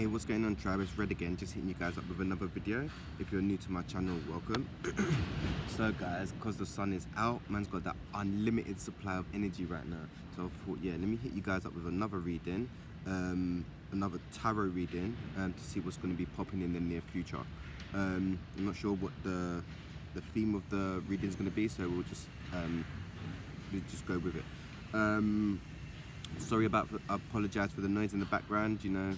Hey, what's going on, tribe? It's Red again, just hitting you guys up with another video. If you're new to my channel, welcome. So guys, because the sun is out, man's got that unlimited supply of energy right now. So I thought, yeah, let me hit you guys up with another reading, another tarot reading, to see what's going to be popping in the near future. I'm not sure what the theme of the reading is going to be, so we'll just go with it. Sorry I apologise for the noise in the background, you know,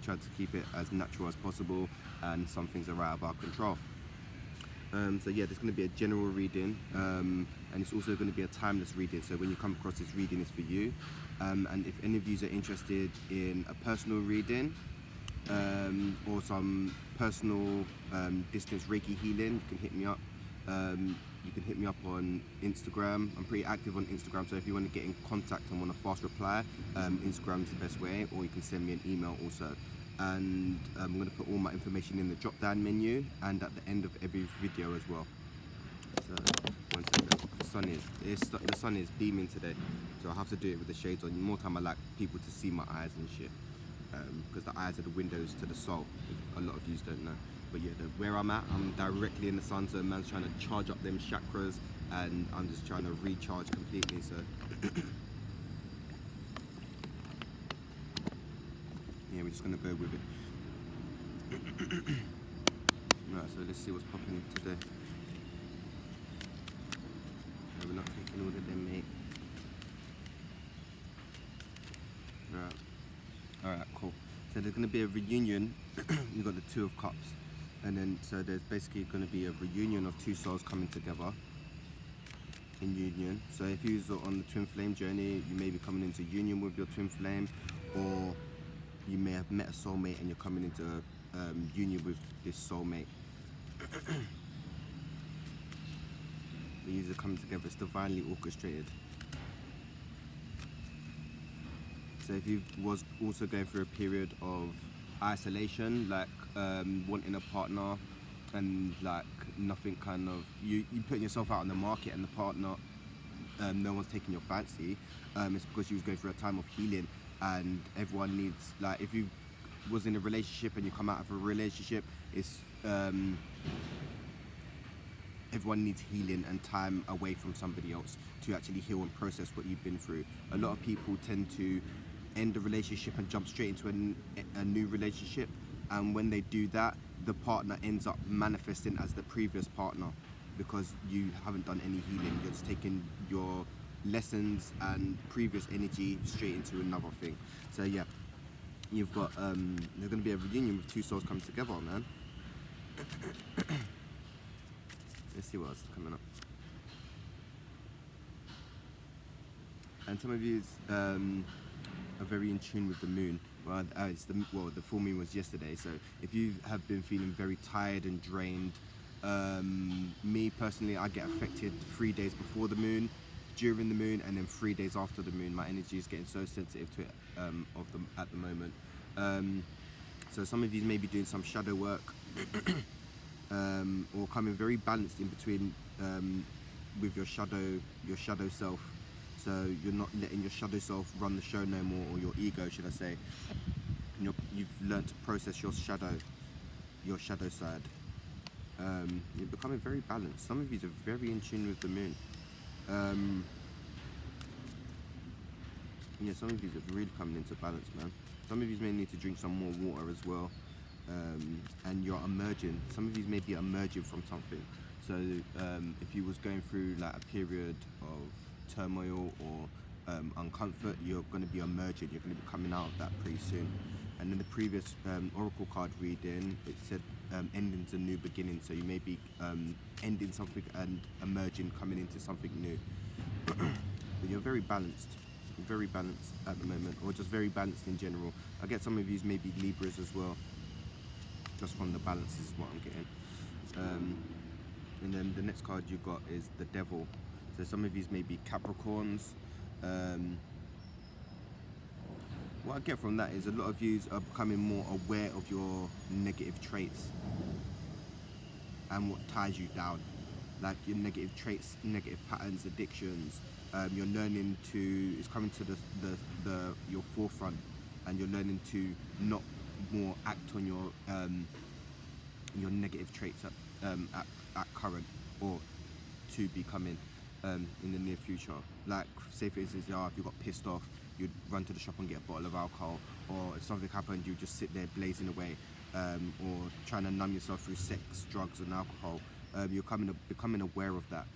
tried to keep it as natural as possible, and some things are out of our control. So yeah, there's going to be a general reading, and it's also going to be a timeless reading, so when you come across this reading, it's for you. And if any of you are interested in a personal reading, or some personal distance Reiki healing, you can hit me up. You can hit me up on Instagram. I'm pretty active on Instagram, so if you want to get in contact and want a fast reply, Instagram is the best way, or you can send me an email also. And I'm going to put all my information in the drop down menu and at the end of every video as well. So, one second. The sun is beaming today, so I have to do it with the shades on. More time I like people to see my eyes and shit, because the eyes are the windows to the soul, if a lot of you don't know. But yeah, where I'm at, I'm directly in the sun, so man's trying to charge up them chakras, and I'm just trying to recharge completely, so yeah, we're just gonna go with it. Right, so let's see what's popping today. No, we're not taking all of them, mate. Right. Alright, cool. So there's gonna be a reunion. You've got the Two of Cups. And then, so there's basically going to be a reunion of two souls coming together in union. So if you're on the twin flame journey, you may be coming into union with your twin flame, or you may have met a soulmate and you're coming into union with this soulmate. These are coming together, it's divinely orchestrated. So if you was also going through a period of isolation, like wanting a partner, and like nothing kind of, you putting yourself out on the market and the partner, no one's taking your fancy, it's because you was going through a time of healing, and everyone needs, like if you was in a relationship and you come out of a relationship, it's everyone needs healing and time away from somebody else to actually heal and process what you've been through. A lot of people tend to end a relationship and jump straight into a new relationship, and when they do that, the partner ends up manifesting as the previous partner, because you haven't done any healing. You're just taking your lessons and previous energy straight into another thing. So yeah, you've got there's going to be a reunion with two souls coming together, man. Let's see what else is coming up. And some of you are very in tune with the moon. Well, the full moon was yesterday, so if you have been feeling very tired and drained, me personally, I get affected 3 days before the moon, during the moon, and then 3 days after the moon. My energy is getting so sensitive to it at the moment. So some of you may be doing some shadow work, or coming very balanced in between with your shadow self. So you're not letting your shadow self run the show no more, or your ego, should I say. You've learned to process your shadow side. You're becoming very balanced. Some of you are very in tune with the moon. Yeah, some of you are really coming into balance, man. Some of you may need to drink some more water as well. And you're emerging. Some of you may be emerging from something. So if you was going through like a period of turmoil or uncomfort, you're going to be emerging. You're going to be coming out of that pretty soon. And in the previous oracle card reading, it said endings and new beginnings. So you may be ending something and emerging, coming into something new. But you're very balanced. You're very balanced at the moment, or just very balanced in general. I get some of you may be Libras as well. Just from the balance is what I'm getting. And then the next card you got is the Devil. So some of these may be Capricorns. What I get from that is a lot of you are becoming more aware of your negative traits and what ties you down, like your negative traits, negative patterns, addictions. You're learning to, it's coming to your forefront, and you're learning to not more act on your negative traits at current, or to be coming in the near future. Like, say for instance, if you got pissed off, you'd run to the shop and get a bottle of alcohol, or if something happened, you just sit there blazing away, or trying to numb yourself through sex, drugs, and alcohol. You're becoming aware of that.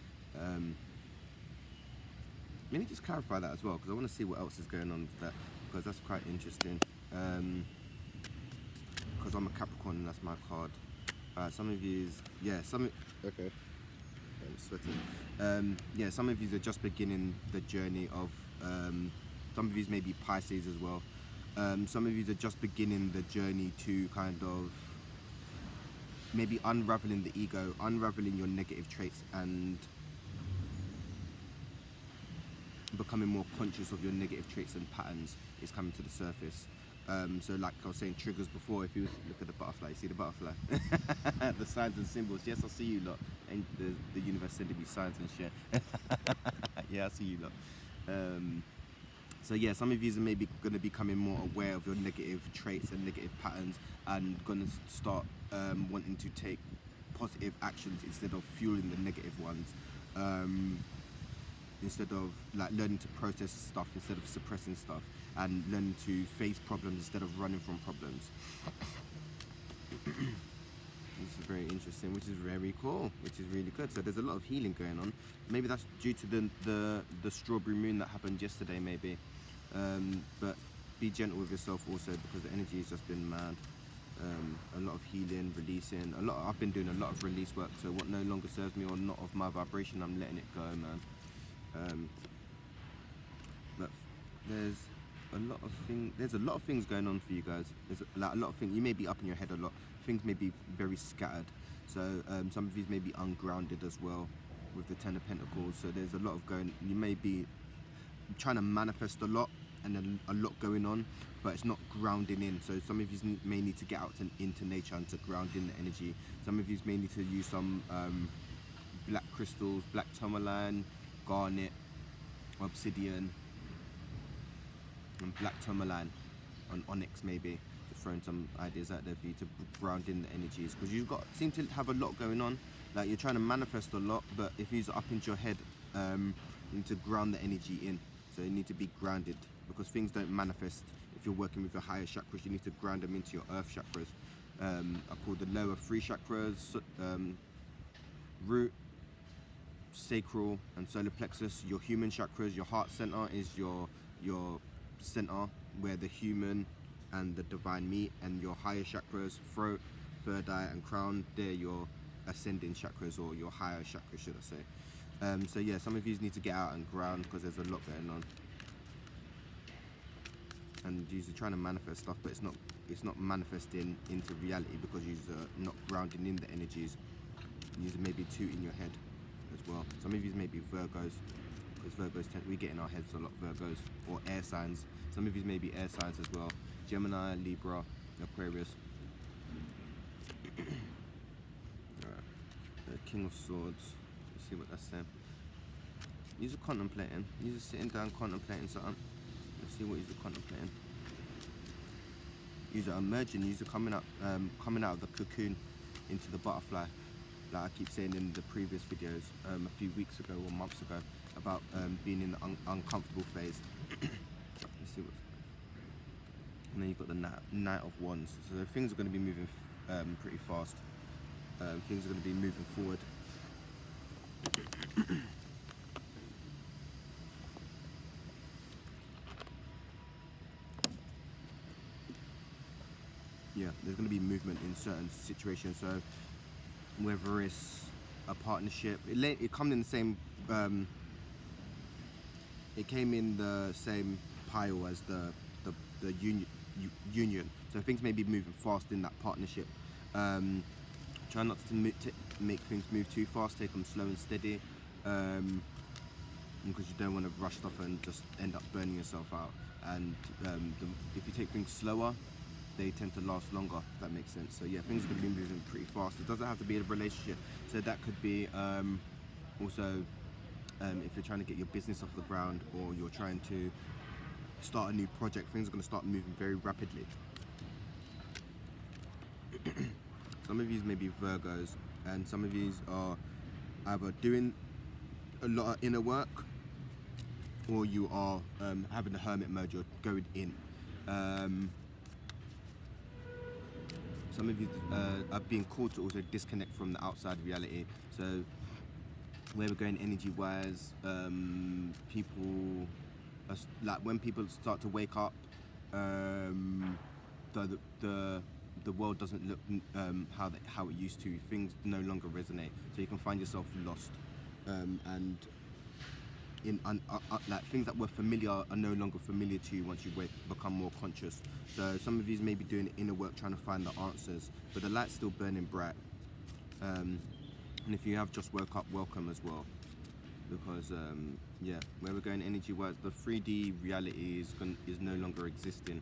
Let me just clarify that as well, because I want to see what else is going on with that, because that's quite interesting. Because I'm a Capricorn and that's my card. Some of you, okay. I'm sweating. Yeah, some of you are just beginning the journey of. Some of you may be Pisces as well. Some of you are just beginning the journey to kind of maybe unraveling the ego, unraveling your negative traits, and becoming more conscious of your negative traits and patterns is coming to the surface. So like I was saying, triggers before, if you look at the butterfly, you see the butterfly? The signs and symbols. Yes, I see you lot. And the universe sending me signs and shit. Yeah, I see you lot. So yeah, some of you are maybe going to be becoming more aware of your negative traits and negative patterns, and going to start wanting to take positive actions instead of fueling the negative ones. Instead of like learning to process stuff instead of suppressing stuff, and learning to face problems instead of running from problems. This is very interesting, which is very cool, which is really good. So there's a lot of healing going on. Maybe that's due to the strawberry moon that happened yesterday, maybe. But be gentle with yourself also, because the energy has just been mad. A lot of healing, releasing. I've been doing a lot of release work. So what no longer serves me or not of my vibration, I'm letting it go, man. But there's a lot of things going on for you guys. There's a lot of things. You may be up in your head a lot. Things may be very scattered. So some of you may be ungrounded as well with the Ten of Pentacles. So there's a lot of going. You may be trying to manifest a lot, and then a lot going on, but it's not grounding in. So some of you may need to get out into nature and to ground in the energy. Some of you may need to use some black crystals, black tourmaline, garnet, obsidian, and black tourmaline, and onyx maybe. Just throwing some ideas out there for you to ground in the energies, because you've seem to have a lot going on. Like, you're trying to manifest a lot, but if you're up into your head, you need to ground the energy in. So you need to be grounded, because things don't manifest if you're working with your higher chakras. You need to ground them into your earth chakras. I call the lower 3 chakras root, sacral, and solar plexus. Your human chakras, your heart center is your center where the human and the divine meet, and your higher chakras, throat, third eye, and crown, they're your ascending chakras, or your higher chakras, should I say. So yeah, some of you need to get out and ground, because there's a lot going on, and you're trying to manifest stuff, but it's not manifesting into reality, because you're not grounding in the energies. You're maybe too in your head as well. Some of you may be Virgos, because Virgos we get in our heads a lot, Virgos, or air signs. Some of you may be air signs as well. Gemini, Libra, Aquarius. Alright. The King of Swords. Let's see what that's saying. You're contemplating. You're just sitting down contemplating something. Let's see what you're contemplating. You're emerging. You're coming out of the cocoon into the butterfly. Like I keep saying in the previous videos, a few weeks ago or months ago, about being in the uncomfortable phase. Let's see what's. And then you've got the Knight of Wands. So things are going to be moving pretty fast. Things are going to be moving forward. Yeah, there's going to be movement in certain situations. So whether it's a partnership, it comes in the same. It came in the same pile as the union. So things may be moving fast in that partnership. Try not to make things move too fast. Take them slow and steady, because you don't want to rush stuff and just end up burning yourself out. And if you take things slower, they tend to last longer, if that makes sense. So yeah, things are going to be moving pretty fast. It doesn't have to be a relationship. So that could be also if you're trying to get your business off the ground, or you're trying to start a new project, things are going to start moving very rapidly. Some of you may be Virgos, and some of you are either doing a lot of inner work, or you are having the hermit mode. You're going in. Some of you are being called to also disconnect from the outside reality. So where we're going energy-wise, people like when people start to wake up, the world doesn't look how it used to. Things no longer resonate, so you can find yourself lost, and in like things that were familiar are no longer familiar to you once you become more conscious. So some of you may be doing inner work trying to find the answers, but the light's still burning bright. And if you have just woke up, welcome as well, because yeah, where we're going energy wise, the 3D reality is no longer existing,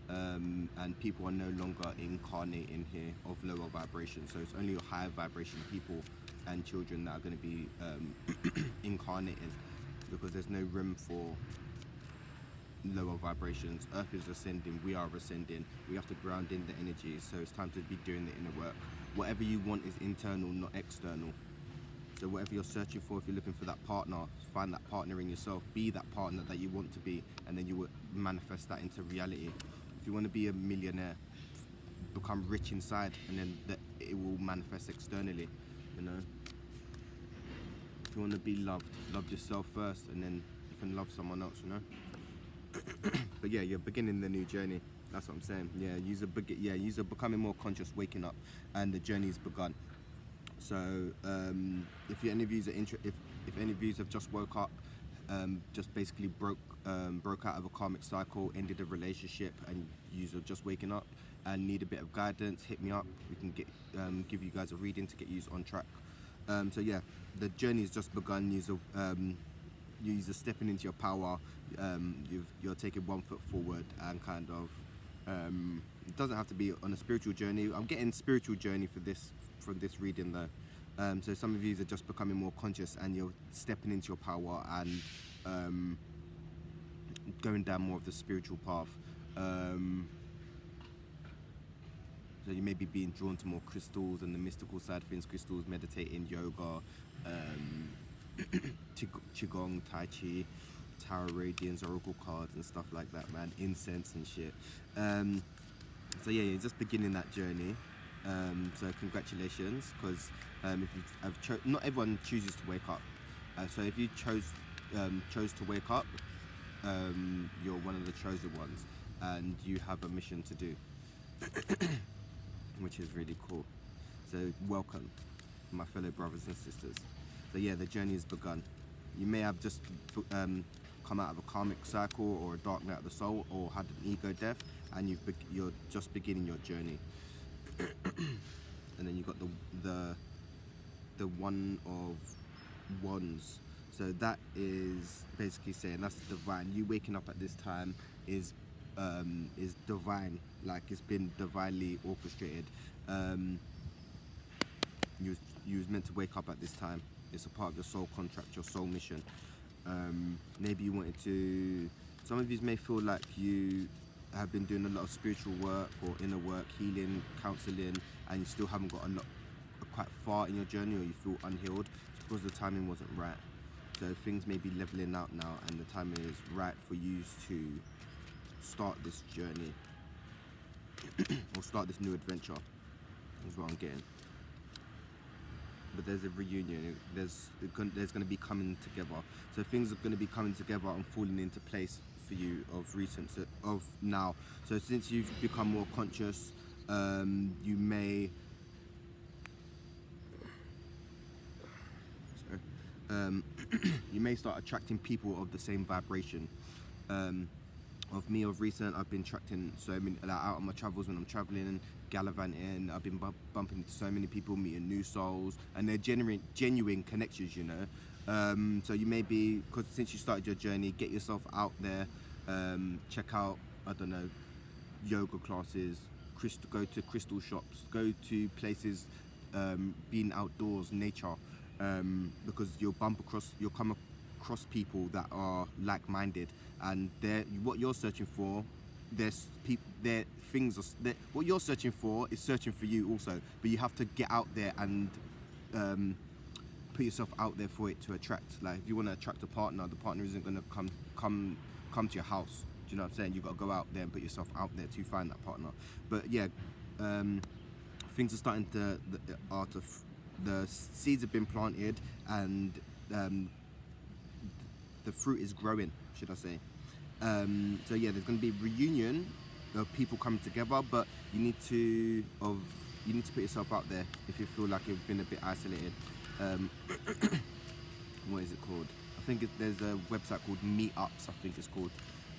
and people are no longer incarnating here of lower vibration. So it's only higher vibration people and children that are going to be incarnating, because there's no room for lower vibrations. Earth is ascending, we are ascending. We have to ground in the energy, so it's time to be doing the inner work. Whatever you want is internal, not external. So whatever you're searching for, if you're looking for that partner, find that partner in yourself. Be that partner that you want to be, and then you will manifest that into reality. If you want to be a millionaire, become rich inside, and then it will manifest externally, you know. If you want to be loved, love yourself first, and then you can love someone else, you know. But yeah, you're beginning the new journey. That's what I'm saying. Yeah, you're becoming more conscious, waking up, and the journey's begun. So if any of you are if any of you have just woke up, just basically broke out of a karmic cycle, ended a relationship, and you are just waking up and need a bit of guidance, hit me up. We can give you guys a reading to get you on track. So yeah, the journey has just begun. You're stepping into your power. You're taking one foot forward, and kind of it doesn't have to be on a spiritual journey. I'm getting spiritual journey from this reading though. So some of you are just becoming more conscious, and you're stepping into your power and going down more of the spiritual path. So you may be being drawn to more crystals and the mystical side of things, crystals, meditating, yoga, qigong, tai chi, tarot readings, oracle cards and stuff like that, man, incense and shit. So yeah, you're just beginning that journey. So congratulations, because not everyone chooses to wake up. So if you chose to wake up, you're one of the chosen ones, and you have a mission to do, which is really cool. So welcome, my fellow brothers and sisters. So yeah, the journey has begun. You may have just come out of a karmic cycle or a dark night of the soul, or had an ego death, and you're just beginning your journey. And then you've got the one of wands. So that is basically saying that's divine. You waking up at this time is divine, like it's been divinely orchestrated. You was meant to wake up at this time. It's a part of your soul contract, your soul mission. Maybe you wanted to. Some of you may feel like you have been doing a lot of spiritual work or inner work, healing, counselling, and you still haven't got quite far in your journey, or you feel unhealed. It's because the timing wasn't right. So things may be leveling out now, and the timing is right for you to start this journey or start this new adventure. Is what I'm getting. But there's a reunion. There's going to be coming together. So things are going to be coming together and falling into place for you of recent, of now. So since you've become more conscious, you may. You may start attracting people of the same vibration. Of me of recent, I've been attracting so many, like, out on my travels when I'm traveling, gallivanting. I've been bumping into so many people, meeting new souls, and they're genuine connections, you know. So you may be, because since you started your journey, get yourself out there, check out, I don't know, yoga classes, go to crystal shops, go to places, being outdoors, nature, because you'll come across people that are like-minded, and what you're searching for there things what you're searching for is searching for you also, but you have to get out there and put yourself out there for it to attract. Like if you want to attract a partner, the partner isn't going to come to your house. Do you know what I'm saying? You've got to go out there and put yourself out there to find that partner. But yeah, things are starting to the seeds have been planted, and the fruit is growing, should I say. So yeah, there's going to be a reunion of people coming together, but you need to put yourself out there if you feel like you've been a bit isolated. What is it called? I think there's a website called Meetups, I think it's called.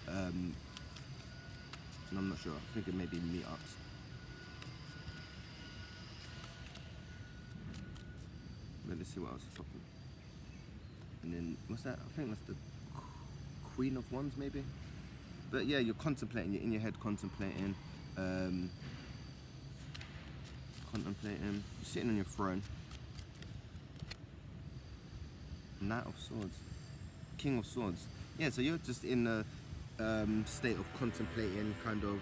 And I'm not sure. I think it may be Meetups. But let's see what else is popping. And then what's that? I think that's the Queen of Wands, maybe. But yeah, you're contemplating. You're in your head contemplating. You're sitting on your throne. Knight of Swords, King of Swords. Yeah, so you're just in a state of contemplating, kind of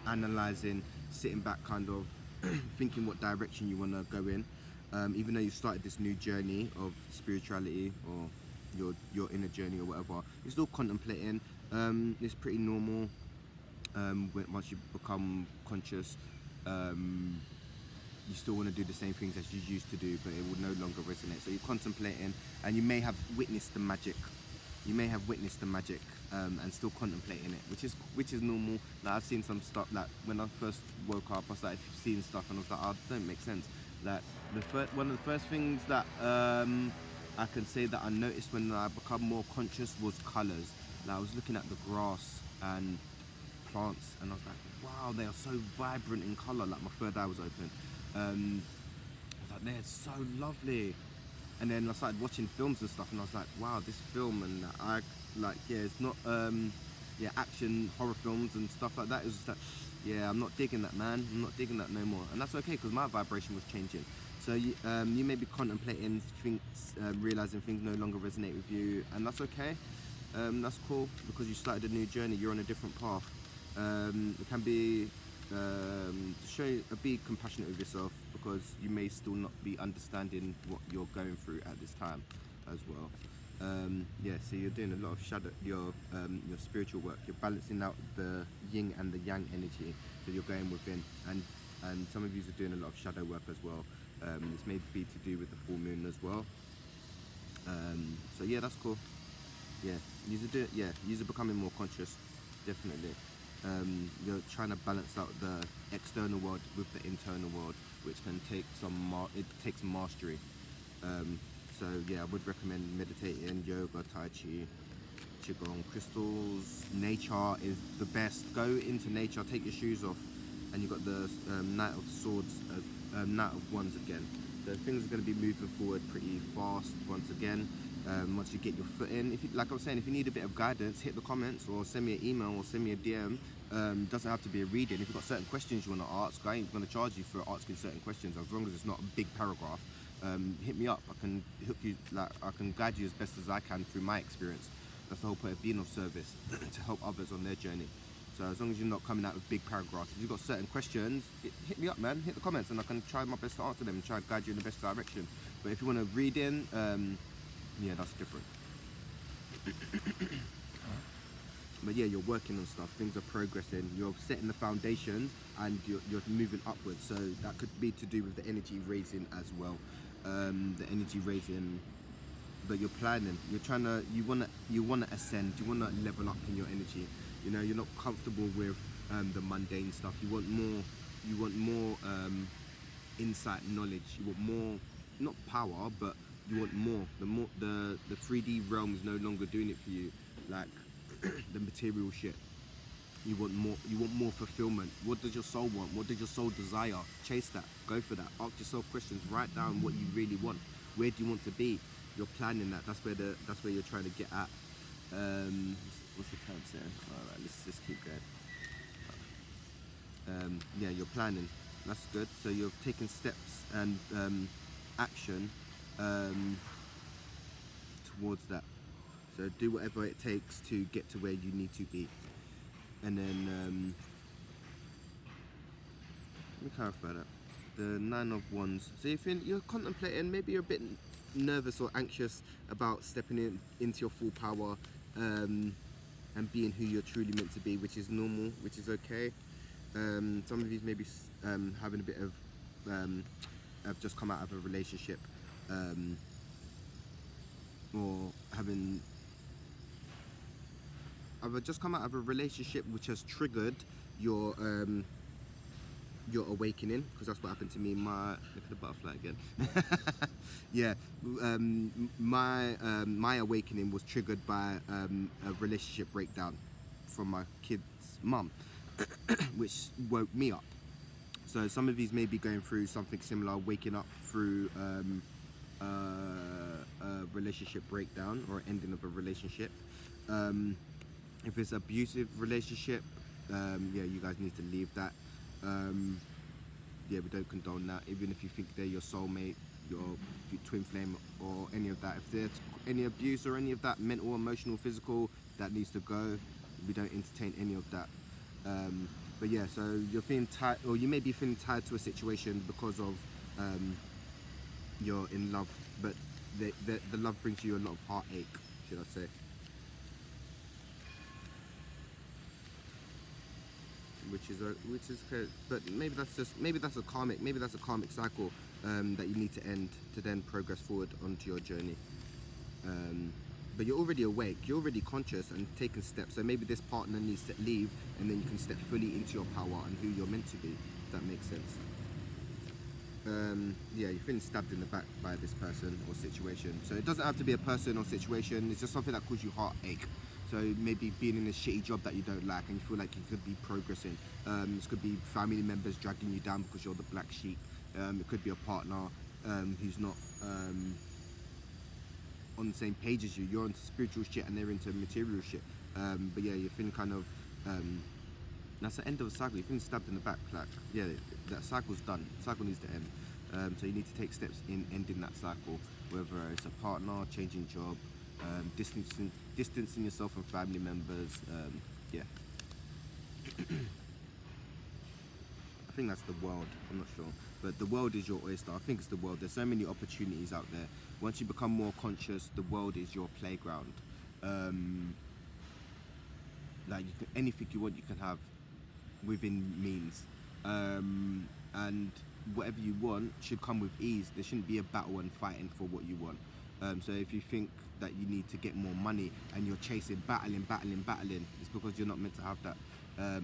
analysing, sitting back, kind of thinking what direction you want to go in. Even though you started this new journey of spirituality or your inner journey or whatever, you're still contemplating. It's pretty normal. Once you become conscious, you still want to do the same things as you used to do, but it will no longer resonate. So you're contemplating, and you may have witnessed the magic. And still contemplating it, which is normal. Like I've seen some stuff. Like when I first woke up, I started seeing stuff, and I was like, "Oh, it don't make sense." Like one of the first things that I can say that I noticed when I become more conscious was colours. Like I was looking at the grass and plants, and I was like, "Wow, they are so vibrant in colour." Like my third eye was open. I was like, they're so lovely. And then I started watching films and stuff, and I was like, wow, this film, and it's not action horror films and stuff like that. It was just like, yeah, I'm not digging that, man. I'm not digging that no more. And that's okay, because my vibration was changing. So you may be contemplating things, realizing things no longer resonate with you, and that's okay. That's cool, because you started a new journey. You're on a different path. It can be be compassionate with yourself, because you may still not be understanding what you're going through at this time as well. So you're doing a lot of your spiritual work. You're balancing out the yin and the yang energy, so you're going within, and some of you are doing a lot of shadow work as well. This may be to do with the full moon as well. So yeah, that's cool. Yeah, you're becoming more conscious, definitely. You're trying to balance out the external world with the internal world, which can take it takes mastery. So yeah, I would recommend meditating, yoga, tai chi, qigong, crystals. Nature is the best. Go into nature, take your shoes off, and you've got the Knight of Swords, Knight of Wands again. So things are going to be moving forward pretty fast once again. Once you get your foot in, like I was saying, if you need a bit of guidance, hit the comments or send me an email or send me a DM. Doesn't have to be a reading. If you've got certain questions you want to ask, I ain't going to charge you for asking certain questions, as long as it's not a big paragraph. Hit me up. I can help you. I can guide you as best as I can through my experience. That's the whole point of being of service, to help others on their journey. So as long as you're not coming out with big paragraphs, if you've got certain questions, hit me up, man. Hit the comments, and I can try my best to answer them and try to guide you in the best direction. But if you want to read in, that's different. But yeah, you're working on stuff, things are progressing, you're setting the foundations, and you're moving upwards. So that could be to do with the energy raising as well. The energy raising, but you're planning. You wanna ascend. You wanna level up in your energy. You know, you're not comfortable with the mundane stuff. You want more insight, knowledge. You want more, not power, but you want more. The 3D realm is no longer doing it for you, like the material shit. You want more. You want more fulfillment. What does your soul want? What does your soul desire? Chase that. Go for that. Ask yourself questions. Write down what you really want. Where do you want to be? You're planning that. That's where you're trying to get at. What's the time saying? All right, let's just keep going. You're planning. That's good. So you're taking steps and action towards that. So do whatever it takes to get to where you need to be. And then let me clarify that. The Nine of Wands. So if you're contemplating, maybe you're a bit nervous or anxious about stepping into your full power, and being who you're truly meant to be, which is normal, which is okay. Some of you maybe having a bit of have just come out of a relationship, or I've just come out of a relationship which has triggered your awakening, because that's what happened to me. Look at the butterfly again. Yeah, my awakening was triggered by a relationship breakdown from my kid's mum, which woke me up. So some of these may be going through something similar, waking up through a relationship breakdown or ending of a relationship. If it's abusive relationship, yeah, you guys need to leave that. Yeah, we don't condone that. Even if you think they're your soulmate, your twin flame, or any of that. If there's any abuse or any of that, mental, emotional, physical, that needs to go. We don't entertain any of that. But yeah, so you're feeling tied, or you may be feeling tied to a situation because of you're in love, but the love brings you a lot of heartache, should I say. Which is okay, but maybe that's a karmic cycle that you need to end to then progress forward onto your journey. But you're already awake, you're already conscious and taking steps. So maybe this partner needs to leave, and then you can step fully into your power and who you're meant to be. If that makes sense. Yeah, you're feeling stabbed in the back by this person or situation. So it doesn't have to be a person or situation. It's just something that causes you heartache. So maybe being in a shitty job that you don't like and you feel like you could be progressing. This could be family members dragging you down because you're the black sheep. It could be a partner who's not on the same page as you. You're into spiritual shit and they're into material shit. But yeah, you're feeling kind of that's the end of a cycle. You're feeling stabbed in the back. Like, yeah, that cycle's done. The cycle needs to end. So you need to take steps in ending that cycle, whether it's a partner, changing job, distancing yourself from family members. Yeah. I think that's the world. I'm not sure, but the world is your oyster. I think it's the world. There's so many opportunities out there. Once you become more conscious, the world is your playground. Like anything you want, you can have within means, and whatever you want should come with ease. There shouldn't be a battle and fighting for what you want. So if you think that you need to get more money and you're chasing, battling, it's because you're not meant to have that.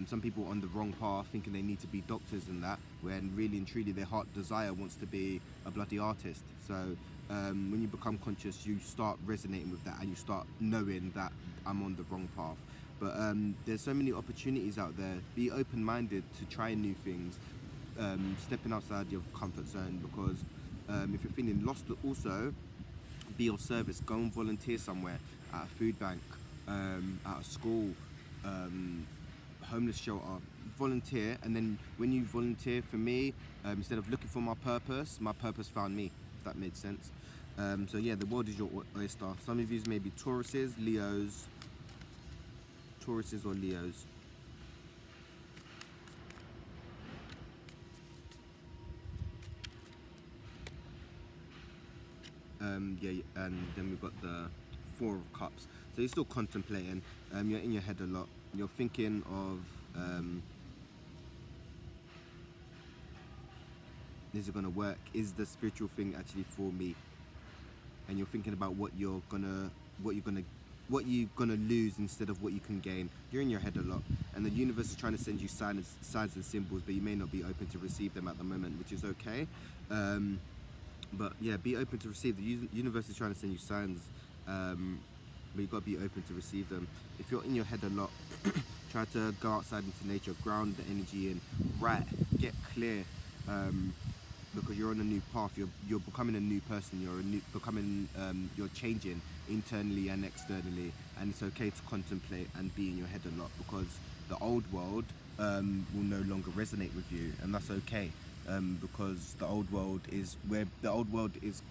Some people are on the wrong path, thinking they need to be doctors and that, when really and truly their heart desire wants to be a bloody artist. So when you become conscious, you start resonating with that and you start knowing that I'm on the wrong path. But there's so many opportunities out there. Be open-minded to trying new things, stepping outside your comfort zone, because if you're feeling lost, also be of service. Go and volunteer somewhere, at a food bank, at a school, homeless shelter. Volunteer, and then when you volunteer, for me, instead of looking for my purpose found me, if that made sense. So yeah, the world is your oyster. Some of you may be Tauruses, or Leos. Yeah, and then we've got the Four of Cups. So you're still contemplating. You're in your head a lot. You're thinking of is it gonna work? Is the spiritual thing actually for me? And you're thinking about what you're gonna lose instead of what you can gain. You're in your head a lot, and the universe is trying to send you signs and symbols, but you may not be open to receive them at the moment, which is okay. But yeah, be open to receive. The universe is trying to send you signs, but you've got to be open to receive them. If you're in your head a lot, try to go outside into nature, ground the energy in, write, get clear, because you're on a new path. You're becoming a new person. You're changing internally and externally, and it's okay to contemplate and be in your head a lot, because the old world will no longer resonate with you, and that's okay. Because the old world is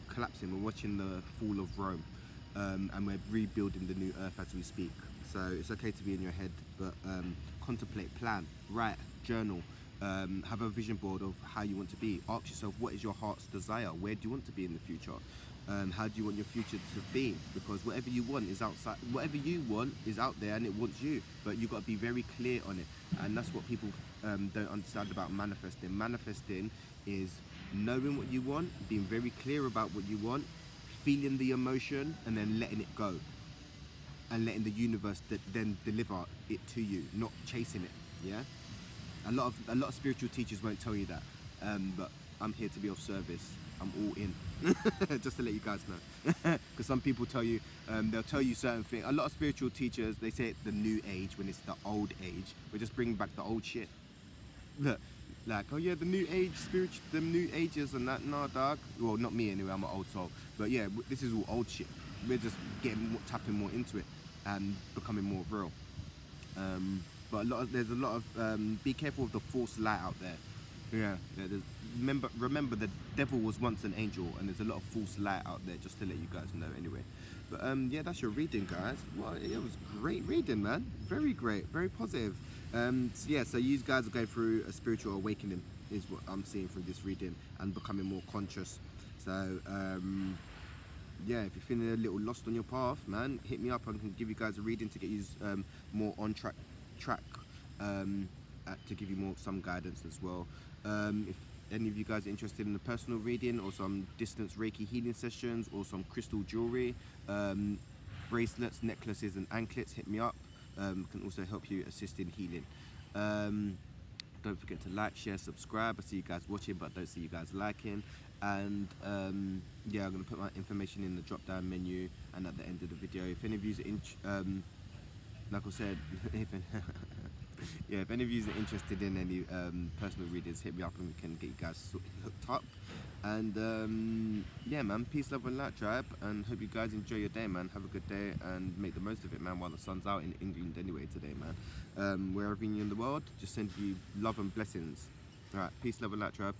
collapsing. We're watching the fall of Rome, and we're rebuilding the new earth as we speak. So it's okay to be in your head but contemplate, plan, write, journal, have a vision board of how you want to be. Ask yourself, what is your heart's desire? Where do you want to be in the future? How do you want your future to be? Because whatever you want is outside. Whatever you want is out there, and it wants you. But you've got to be very clear on it, and that's what people don't understand about manifesting. Manifesting is knowing what you want, being very clear about what you want, feeling the emotion, and then letting it go, and letting the universe then deliver it to you, not chasing it. Yeah. A lot of spiritual teachers won't tell you that, but I'm here to be of service. I'm all in, just to let you guys know. Because some people tell you, they'll tell you certain things. A lot of spiritual teachers, they say it's the new age when it's the old age. We're just bringing back the old shit. Look, like, oh yeah, the new age, the new ages and that. Nah, dog. Well, not me anyway. I'm an old soul. But yeah, this is all old shit. We're just tapping more into it and becoming more real. But there's a lot of be careful of the false light out there. Yeah, remember the devil was once an angel, and there's a lot of false light out there, just to let you guys know anyway. But yeah, that's your reading, guys. Well, it was great reading, man. Very great, very positive. So yeah, so you guys are going through a spiritual awakening, is what I'm seeing through this reading, and becoming more conscious. So yeah, if you're feeling a little lost on your path, man, hit me up. I can give you guys a reading to get you more on track to give you some guidance as well. If any of you guys are interested in a personal reading, or some distance Reiki healing sessions, or some crystal jewelry, bracelets, necklaces and anklets, hit me up. Can also help you assist in healing. Don't forget to like, share, subscribe. I see you guys watching, but I don't see you guys liking. And yeah, I'm going to put my information in the drop down menu and at the end of the video. If any of you are like I said, if any of you are interested in any personal readings, hit me up and we can get you guys hooked up. And yeah, man, peace, love and light, tribe, and hope you guys enjoy your day, man. Have a good day and make the most of it, man, while the sun's out in England anyway today, man. Wherever you're in the world, just send you love and blessings. Alright, peace, love and light, tribe.